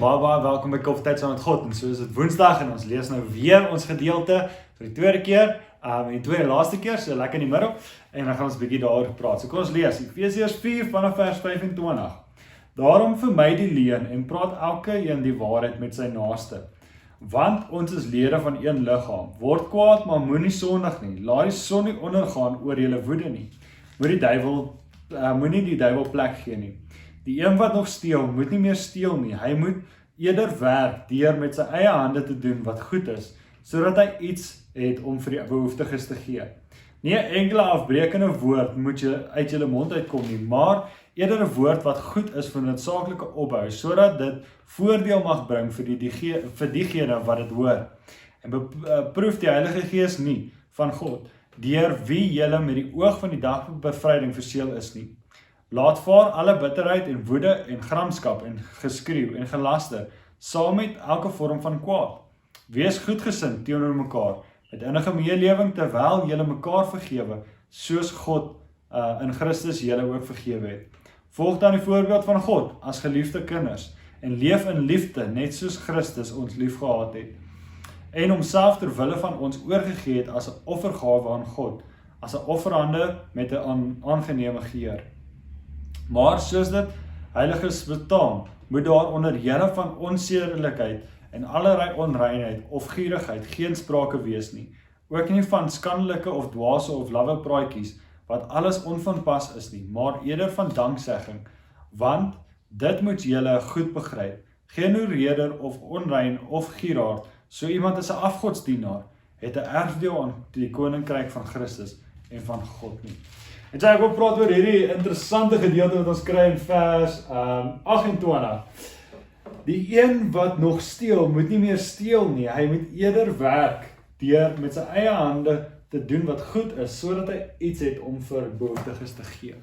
baie welkom by Koffietyd saam met God. En so is dit Woensdag en ons lees nou weer ons gedeelte vir die tweede keer, en die tweede laaste keer, so lekker in die middel, en dan gaan ons 'n bietjie daaroor praat. So kom ons lees, Efesiërs 4 vanaf vers 25. Daarom vermy die leuen en praat elke een die waarheid met sy naaste. Want ons is lede van een liggaam. Word kwaad, maar moenie sondig nie. Laat die son nie ondergaan oor julle woede nie. Moenie die duiwel plek gee nie. Die een wat nog steel, moet nie meer steel nie. Hy moet eerder werk deur met sy eie hande te doen wat goed is, sodat hy iets het om vir die behoeftiges te gee. Nie 'n enkele afbrekende woord moet uit julle mond uitkom nie, maar eerder 'n woord wat goed is vir noodsaaklike opbou, sodat dit voordeel mag bring vir diegene wat dit hoor. En beproef die Heilige Gees nie van God, deur wie julle met die oog van die dag bevryding verseël is nie. Laat vaar alle bitterheid en woede en gramskap en geskreeu en gelaster, saam met elke vorm van kwaad. Wees goedgesind teenoor mekaar, met innige meelewing terwyl julle mekaar vergewe, soos God in Christus julle ook vergewe het. Volg dan die voorbeeld van God as geliefde kinders en leef in liefde, net soos Christus ons lief gehad het. En homself ter wille van ons oorgegee het as 'n offergawe aan God, as 'n offerande met 'n aangename geur. Maar soos dit heiliges betaam, moet daar onder julle van onsedelikheid en allerlei onreinheid of gierigheid geen sprake wees nie. Ook nie van skandelike of dwaase of lawwe praatjies, wat alles onvanpas is nie, maar eerder van danksegging, want dit moet julle goed begryp. Geen oorreder of onrein of gieraard, so iemand is 'n afgodsdienaar, het 'n erfdeel aan die koninkryk van Christus en van God nie. En so ek wil praat oor hierdie interessante gedeelte wat ons kry in vers 28. Die een wat nog steel, moet nie meer steel nie, hy moet eerder werk deur met sy eie hande te doen wat goed is, sodat hy iets het om vir behoeftiges te gee.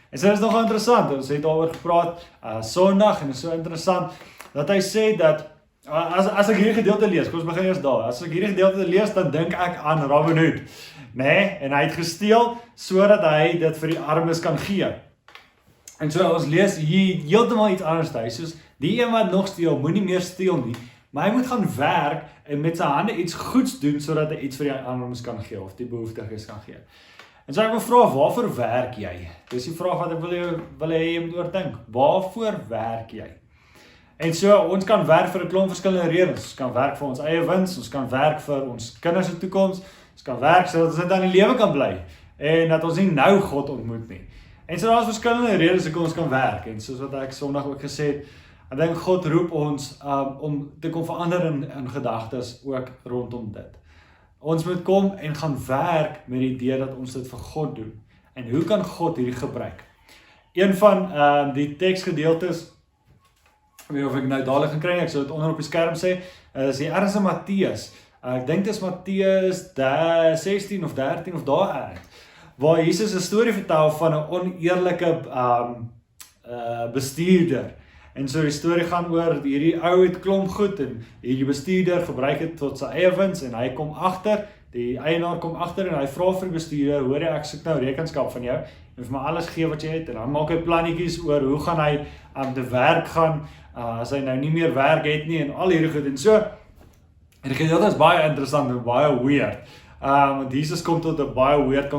En so is nog interessant, ons het daaroor gepraat Sondag, en is so interessant, dat hy sê dat, as ek hierdie gedeelte lees, kom ons begin eers daar, as ek hierdie gedeelte lees, dan dink ek aan Robin Hood, nee, en hy het gesteel, sodat hy dit vir die armes kan gee. En so ons lees hier heeltemal iets anders, hy soos, die een wat nog steel, moet nie meer steel nie, maar hy moet gaan werk, en met sy hande iets goeds doen, sodat hy iets vir die armes kan gee, of die behoeftiges kan gee. En so ek wil vra, waarvoor werk jy? Dis die vraag wat ek wil hê jy moet oordink. Waarvoor werk jy? En so, ons kan werk vir 'n klomp verskillende redes. Ons kan werk vir ons eie wins, ons kan werk vir ons kinders se toekoms, ons kan werk sodat ons net aan die lewe kan bly, en dat ons nie nou God ontmoet nie. En so, daar is verskillende redes hoekom ons kan werk, en soos wat ek Sondag ook gesê het, ek dink God roep ons om te kom verander in gedagtes ook rondom dit. Ons moet kom en gaan werk met die idee dat ons dit vir God doen. En hoe kan God hierdie gebruik? Een van die teksgedeeltes, ek weet of ek nou dadelik gaan kry, ek sal dit onder op die skerm sê, is die ergens in Matteus. Ek dink dit is Matteus 16 of 13 of daar ergens, waar Jesus 'n storie vertel van 'n oneerlike bestuurder. En so die storie gaan oor, hierdie ou het klomp goed, en hierdie bestuurder gebruik het tot sy eie wins, en hy kom agter, die eienaar kom agter, en hy vra vir die bestuurder, hoor jy, ek soek nou rekenskap van jou, en vir my alles gee wat jy het, en dan maak hy plannetjies oor, hoe gaan hy te werk gaan, as hy nou nie meer werk het nie, en al hierdie goed, en so, en die gedeelte is baie interessant, en baie weird, want Jesus kom tot 'n baie weird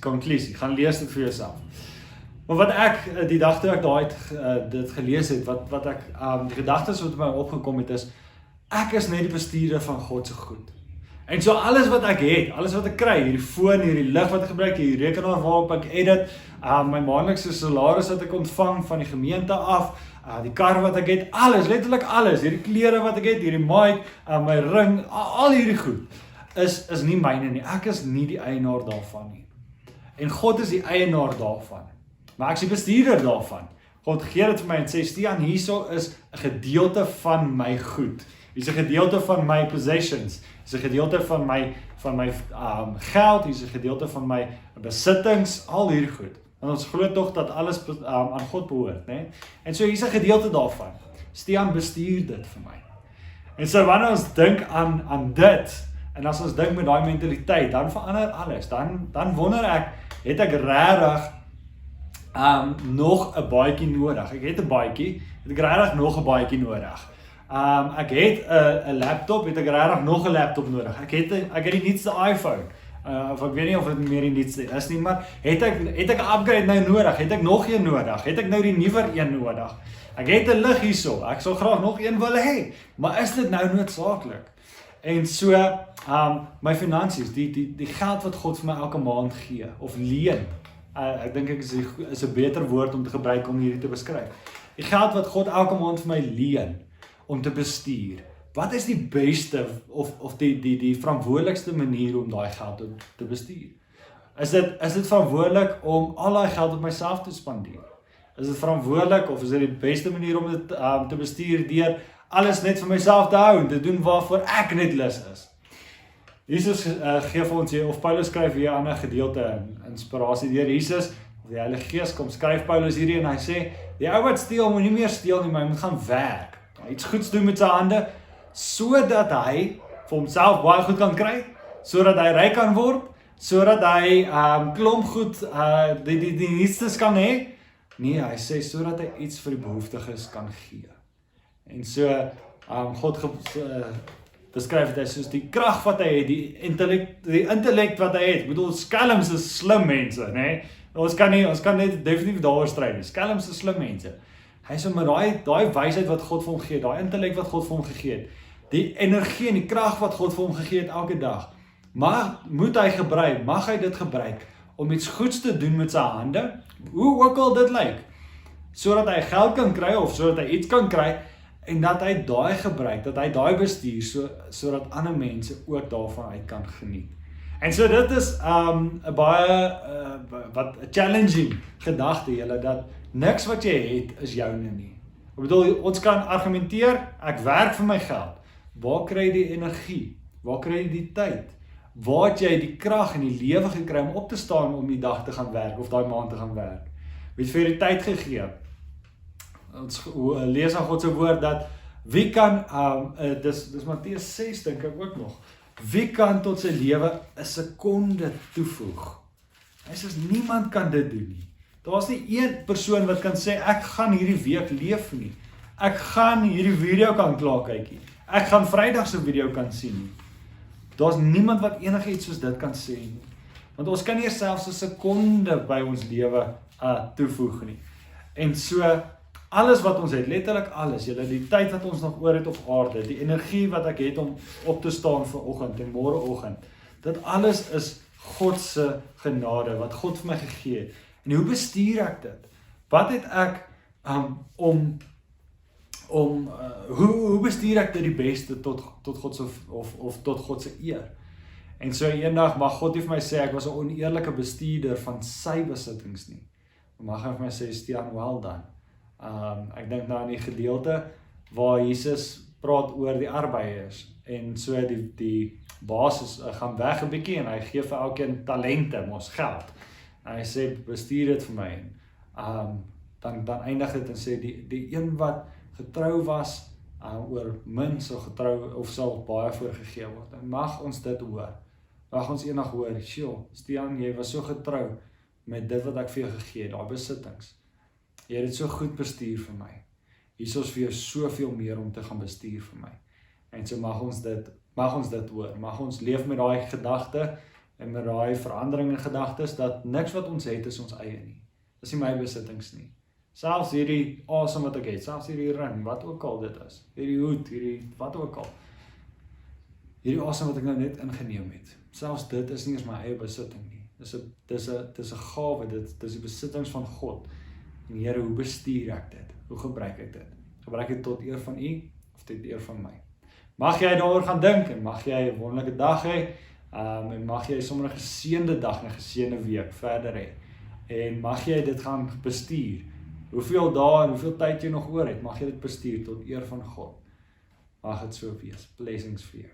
conclusie, gaan lees dit vir jouself. Maar wat ek, die dag toe ek dit gelees het, wat ek, die gedagtes wat my opgekom het is, ek is net die bestuurder van God se goed. En so alles wat ek het, alles wat ek kry, hierdie foon, hierdie lig wat ek gebruik, hierdie rekenaar waarop ek edit, my maandelikse salaris wat ek ontvang van die gemeente af, die kar wat ek het, alles, letterlik alles, hierdie klere wat ek het, hierdie mic, my ring, al hierdie goed, is nie myne nie, ek is nie die eienaar daarvan nie. En God is die eienaar daarvan. Maar ek is die bestuurder daarvan. God gee dit vir my en sê, Stian, hierso is 'n gedeelte van my goed. Hier's 'n gedeelte van my possessions. Hier's 'n gedeelte van my geld, hier's 'n gedeelte van my besittings, al hierdie goed. En ons glo tog dat alles aan God behoort, né? En so hier's 'n gedeelte daarvan. Stian bestuur dit vir my. En so wanneer ons dink aan dit, en as ons dink met daai mentaliteit, dan verander alles. Dan wonder ek, het ek regtig nog 'n baadjie nodig? Ek het 'n baadjie, het ek regtig nog 'n baadjie nodig? Ek het 'n laptop, het ek regtig nog 'n laptop nodig. Ek het die nuutste iPhone. Of ek weet nie of dit meer die nuutste is nie, maar het ek 'n upgrade nou nodig? Het ek nog een nodig? Het ek nou die nuwer een nodig? Ek het 'n lig hierso. Ek sal graag nog een wil hê, maar is dit nou noodsaaklik? En so my finansies, die geld wat God vir my elke maand gee of leen. Ek dink ek is 'n beter woord om te gebruik om hierdie te beskryf. Die geld wat God elke maand vir my leen om te bestuur. Wat is die beste of die verantwoordelikste manier om daai geld te bestuur? Is dit verantwoordelik om al daai geld op myself te spandeer? Is dit verantwoordelik of is dit die beste manier om dit te bestuur deur alles net vir myself te hou en te doen waarvoor ek net lus is? Jesus gee vir ons hier, of Paulus skryf hier 'n ander gedeelte inspirasie deur Jesus, of die Heilige Gees kom skryf Paulus hierdie en hy sê, die ou wat steel moet nie meer steel nie, maar hy moet gaan werk. Iets goeds doen met sy hande, sodat hy vir homself baie goed kan kry, sodat hy ryk kan word, sodat hy klomp goed die nuutstes kan hê. Nee, hy sê sodat hy iets vir die behoeftiges kan gee. En so God beskryf dit soos die krag wat hy het, die intellect wat hy het. Ek bedoel, skelms is slim mense, nê? Ons kan net definitief daaroor stry nie. Skelms is slim mense. Hy sê maar daai wysheid wat God vir hom gee, daai intellect wat God vir hom gegee het, die energie en die krag wat God vir hom gegee het elke dag, mag hy dit gebruik om iets goeds te doen met sy hande, hoe ook al dit lyk, sodat hy geld kan kry of sodat hy iets kan kry en dat hy daai gebruik, dat hy daai bestuur sodat ander mense ook daarvan uit kan geniet. En so dit is 'n baie challenging gedagte julle, dat niks wat jy het is joune nie. Ek bedoel, ons kan argumenteer, ek werk vir my geld. Waar kry jy die energie? Waar kry jy die tyd? Waar het jy die krag en die lewe gekry om op te staan om die dag te gaan werk of daai maand te gaan werk? Wie het vir die tyd gegee? Ons lees aan God se woord dat wie kan dis Matteus 6 dink ek ook nog. Wie kan tot sy lewe 'n sekonde toevoeg? Hy sê niemand kan dit doen nie. Daar's nie een persoon wat kan sê ek gaan hierdie week leef nie. Ek gaan hierdie video kan klaar kyk nie. Ek gaan Vrydag se video kan sien nie. Daar's niemand wat enigiets soos dit kan sê nie. Want ons kan nie selfs 'n sekonde by ons lewe toevoeg nie. En so alles wat ons het, letterlik alles, die tyd wat ons nog oor het op aarde, die energie wat ek het om op te staan vir oggend en môreoggend, dit alles is God se genade wat God vir my gegee het. En hoe bestuur ek dit? Wat het ek hoe bestuur ek dit die beste tot God se of tot God se eer? En so eendag mag God nie vir my sê ek was 'n oneerlike bestuurder van sy besittings nie. Mag hy vir my sê Stian, well done. Ek dink nou aan die gedeelte waar Jesus praat oor die arbeiders en so die baas gaan weg 'n bietjie en hy gee vir elkeen talente, mos geld. En hy sê bestuur dit vir my. Dan eindig dit en sê die een wat getrou was oor min sal getrou of sal baie voorgegee word. En mag ons dit hoor. Mag ons eendag hoor, "Sjoe, Stian, jy was so getrou met dit wat ek vir jou gegee het, daai besittings. Jy het dit so goed bestuur vir my. Hier is vir jou soveel meer om te gaan bestuur vir my." En so mag ons dit hoor. Mag ons leef met daai gedagte en met daai verandering in gedagtes dat niks wat ons het is ons eie nie. Dis nie my besittings nie. Selfs hierdie asem wat ek het, selfs hierdie ring, wat ook al dit is, hierdie hoed, hierdie wat ook al. Hierdie asem wat ek nou net ingeneem het, selfs dit is nie eens my eie besitting nie. Dis 'n gawe, dit is die besittings van God. En Here, hoe bestuur ek dit? Hoe gebruik ek dit? Gebruik ek dit tot eer van U of tot eer van my? Mag jy daaroor gaan dink en mag jy 'n wonderlike dag hê. En mag jy sommer 'n geseënde dag en 'n geseënde week verder hê. En mag jy dit gaan bestuur. Hoeveel dae en hoeveel tyd jy nog oor het, mag jy dit bestuur tot eer van God. Mag dit so wees. Blessings vir jou.